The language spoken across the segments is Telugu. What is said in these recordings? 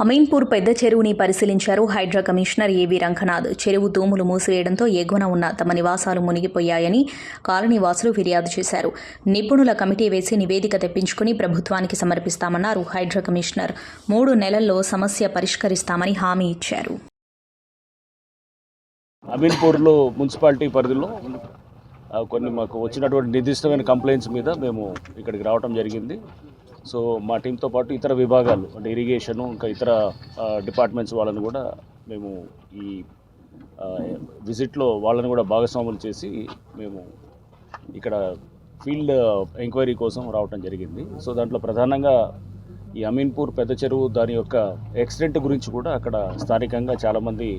అమీన్పూర్ పెద్ద చెరువుని పరిశీలించారు హైడ్రా కమిషనర్ ఏవి రంగనాథ్. చెరువు తూములు మూసివేయడంతో ఎగువన ఉన్న తమ నివాసాలు మునిగిపోయాయని కాలనీవాసులు ఫిర్యాదు చేశారు. నిపుణుల కమిటీ వేసి నివేదిక తెప్పించుకుని ప్రభుత్వానికి సమర్పిస్తామన్నారు హైడ్రా కమిషనర్. 3 నెలల్లో సమస్య పరిష్కరిస్తామని హామీ ఇచ్చారు. అమీన్పూర్లో మున్సిపాలిటీ పరిధిలో కొన్ని మాకు వచ్చినటువంటి నిర్దిష్టమైన కంప్లైంట్స్ మీద మేము ఇక్కడికి రావడం జరిగింది. సో మా టీంతో పాటు ఇతర విభాగాలు అంటే ఇరిగేషను ఇంకా ఇతర డిపార్ట్మెంట్స్ వాళ్ళని కూడా మేము ఈ విజిట్లో వాళ్ళని కూడా భాగస్వాములు చేసి మేము ఇక్కడ ఫీల్డ్ ఎంక్వైరీ కోసం రావడం జరిగింది. సో దాంట్లో ప్రధానంగా ఈ అమీన్పూర్ పెద్ద చెరువు దాని యొక్క ఎక్సిడెంట్ గురించి కూడా అక్కడ స్థానికంగా చాలామంది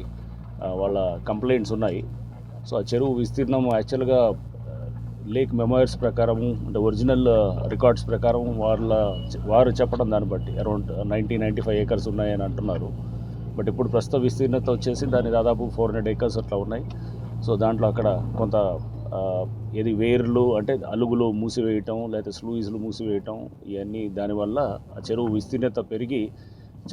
వాళ్ళ కంప్లైంట్స్ ఉన్నాయి. సో ఆ చెరువు విస్తీర్ణం యాక్చువల్గా లేక్ మెమోయర్స్ ప్రకారం అంటే ఒరిజినల్ రికార్డ్స్ ప్రకారం వారు చెప్పడం దాన్ని బట్టి అరౌండ్ 90-95 ఏకర్స్ ఉన్నాయని అంటున్నారు. బట్ ఇప్పుడు ప్రస్తుత విస్తీర్ణత వచ్చేసి దాని దాదాపు 400 ఏకర్స్ అట్లా ఉన్నాయి. సో దాంట్లో అక్కడ కొంత ఏది వేర్లు అంటే అలుగులు మూసివేయటం లేదా స్లూయిజ్లు మూసివేయటం ఇవన్నీ దానివల్ల ఆ చెరువు విస్తీర్ణత పెరిగి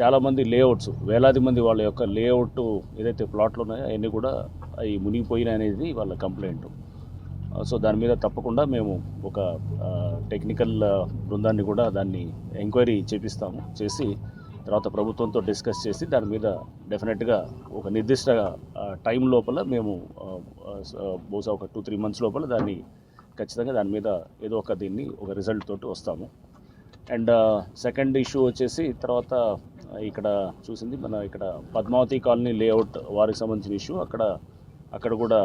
చాలామంది లేఅవుట్స్ వేలాది మంది వాళ్ళ యొక్క లేఅవుట్ ఏదైతే ప్లాట్లు ఉన్నాయో అవన్నీ కూడా అవి మునిగిపోయినాయి అనేది వాళ్ళ కంప్లైంట్. సో దాని మీద తప్పకుండా మేము ఒక టెక్నికల్ బృందాన్ని కూడా దాన్ని ఎంక్వైరీ చేసి తర్వాత ప్రభుత్వంతో డిస్కస్ చేసి దాని మీద డెఫినెట్గా ఒక నిర్దిష్ట టైం లోపల మేము బహుశా ఒక 2-3 మంత్స్ లోపల దాన్ని ఖచ్చితంగా దాని మీద ఏదో ఒక రిజల్ట్ తోటి వస్తాము. అండ్ సెకండ్ ఇష్యూ వచ్చేసి తర్వాత ఇక్కడ చూసింది మన ఇక్కడ పద్మావతి కాలనీ లేఅవుట్ వారికి సంబంధించిన ఇష్యూ. అక్కడ కూడా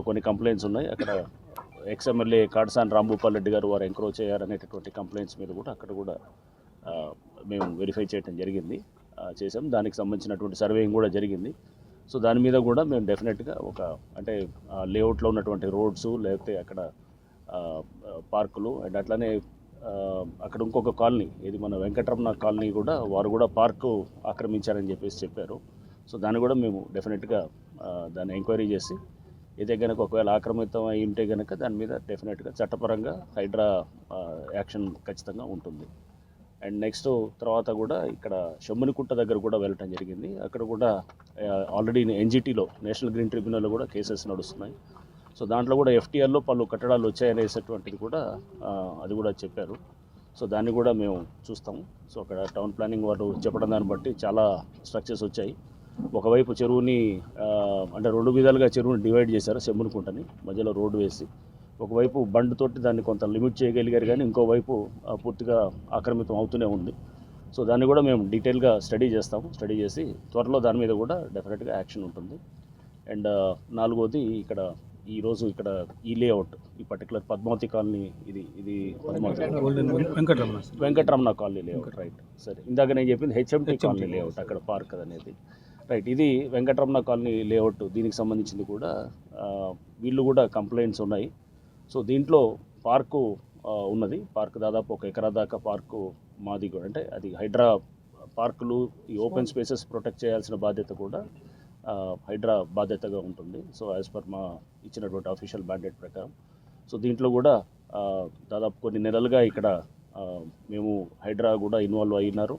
కొన్ని కంప్లైంట్స్ ఉన్నాయి. అక్కడ ఎక్స్ఎమ్మెల్యే కాడసాని రాంభూపాల్ రెడ్డి గారు వారు ఎంక్రోచ్ అయ్యారనేటటువంటి కంప్లైంట్స్ మీద కూడా అక్కడ కూడా మేము వెరిఫై చేయడం చేసాం. దానికి సంబంధించినటువంటి సర్వేయింగ్ కూడా జరిగింది. సో దాని మీద కూడా మేము డెఫినెట్గా అంటే లేఅవుట్లో ఉన్నటువంటి రోడ్స్ లేకపోతే అక్కడ పార్కులు అండ్ అట్లానే అక్కడ ఇంకొక కాలనీ ఇది మన వెంకటరమణ కాలనీ కూడా వారు కూడా పార్కు ఆక్రమించారని చెప్పారు. సో దాన్ని కూడా మేము డెఫినెట్గా దాన్ని ఎంక్వైరీ చేసి ఇదే కనుక ఒకవేళ ఆక్రమితం అయి ఉంటే కనుక దాని మీద డెఫినెట్గా చట్టపరంగా హైడ్రా యాక్షన్ ఖచ్చితంగా ఉంటుంది. అండ్ నెక్స్ట్ తర్వాత కూడా ఇక్కడ షమ్మునికుంట దగ్గర కూడా వెళ్ళటం జరిగింది. అక్కడ కూడా ఆల్రెడీ ఎన్జిటీలో నేషనల్ గ్రీన్ ట్రిబ్యునల్లో కూడా కేసెస్ నడుస్తున్నాయి. సో దాంట్లో కూడా ఎఫ్టీఆర్లో పలు కట్టడాలు వచ్చాయనేటటువంటిది కూడా అది కూడా చెప్పారు. సో దాన్ని కూడా మేము చూస్తాము. సో అక్కడ టౌన్ ప్లానింగ్ వారు చెప్పడం దాన్ని బట్టి చాలా స్ట్రక్చర్స్ వచ్చాయి. ఒకవైపు చెరువుని అంటే 2 విధాలుగా చెరువుని డివైడ్ చేశారు. షమ్మునికుంటని మధ్యలో రోడ్డు వేసి ఒకవైపు బండ్తోటి దాన్ని కొంత లిమిట్ చేయగలిగారు, కానీ ఇంకోవైపు పూర్తిగా ఆక్రమితం అవుతూనే ఉంది. సో దాన్ని కూడా మేము డీటెయిల్గా స్టడీ చేసి త్వరలో దాని మీద కూడా డెఫినెట్గా యాక్షన్ ఉంటుంది. అండ్ 4వది ఈరోజు ఇక్కడ ఈ లేఅవుట్ ఈ పర్టికులర్ పద్మావతి కాలనీ ఇది వెంకటరమణ కాలనీ లేఅవుట్ రైట్. సరే, ఇందాక నేను చెప్పింది హెచ్ఎంటీ కాలనీ లేఅవుట్ అక్కడ పార్క్ అనేది రైట్. ఇది వెంకటరమణ కాలనీ లేఅవుట్ దీనికి సంబంధించింది కూడా వీళ్ళు కూడా కంప్లైంట్స్ ఉన్నాయి. సో దీంట్లో పార్కు ఉన్నది. పార్క్ దాదాపు 1 ఎకరా దాకా పార్కు మాది కూడా అంటే అది హైడ్రా పార్కులు ఈ ఓపెన్ స్పేసెస్ ప్రొటెక్ట్ చేయాల్సిన బాధ్యత కూడా హైడ్రా బాధ్యతగా ఉంటుంది. సో యాజ్ పర్ మా ఇచ్చినటువంటి అఫీషియల్ మ్యాండేట్ ప్రకారం. సో దీంట్లో కూడా దాదాపు కొన్ని నెలలుగా ఇక్కడ మేము హైడ్రా కూడా ఇన్వాల్వ్ అయినారు.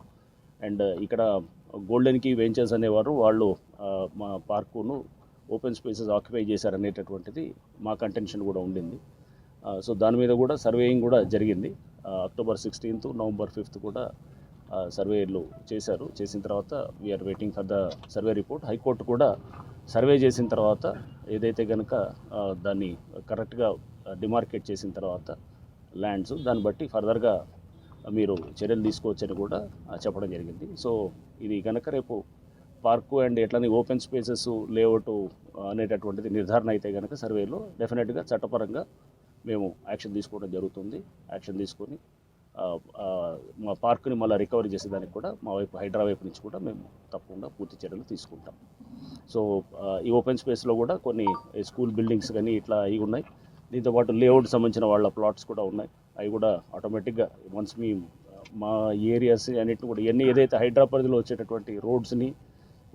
అండ్ ఇక్కడ గోల్డెన్ కీ వెంచర్స్ అనేవారు వాళ్ళు మా పార్కును ఓపెన్ స్పేసెస్ ఆక్యుపై చేశారనేటటువంటిది మా కంటెన్షన్ కూడా ఉండింది. సో దాని మీద కూడా సర్వేయింగ్ కూడా జరిగింది. October 16th, November 5th కూడా సర్వేలు చేసిన తర్వాత we are waiting for the survey report. High court కూడా సర్వే చేసిన తర్వాత ఏదైతే కనుక దాన్ని కరెక్ట్గా డిమార్కేట్ చేసిన తర్వాత ల్యాండ్స్ దాన్ని బట్టి ఫర్దర్గా మీరు చర్యలు తీసుకోవచ్చని కూడా చెప్పడం జరిగింది. సో ఇది కనుక రేపు పార్కు అండ్ ఎట్లని ఓపెన్ స్పేసెస్ లేఅవుట్ అనేటటువంటిది నిర్ధారణ అయితే కనుక సర్వేలో డెఫినెట్గా చట్టపరంగా మేము యాక్షన్ తీసుకోవడం జరుగుతుంది. యాక్షన్ తీసుకొని మా పార్కుని మళ్ళీ రికవరీ చేసేదానికి కూడా మా వైపు హైడ్రా వైపు నుంచి కూడా మేము తప్పకుండా పూర్తి చర్యలు తీసుకుంటాం. సో ఈ ఓపెన్ స్పేస్లో కూడా కొన్ని స్కూల్ బిల్డింగ్స్ కానీ ఇట్లా అవి ఉన్నాయి. దీంతోపాటు లేఅవుట్ సంబంధించిన వాళ్ళ ప్లాట్స్ కూడా ఉన్నాయి. అవి కూడా ఆటోమేటిక్గా వన్స్ మా ఏరియాస్ అన్నిటిని కూడా ఏదైతే హైడ్రా పరిధిలో వచ్చేటటువంటి రోడ్స్ని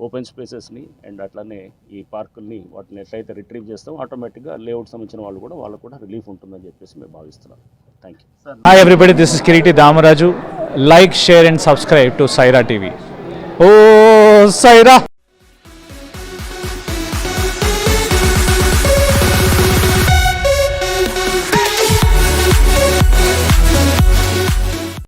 ఓపెన్ స్పేసెస్ని అండ్ అట్లానే ఈ పార్కుల్ని వాటిని ఎట్లయితే రిట్రీవ్ చేస్తామో ఆటోమేటిక్గా లేఅవుట్ సంబంధించిన వాళ్ళకు కూడా రిలీఫ్ ఉంటుందని చెప్పేసి మేము భావిస్తున్నాం. Thank you. Hi everybody, this is Kiriti Damaraju. Like, share and subscribe to Saira TV. ఓ సైరా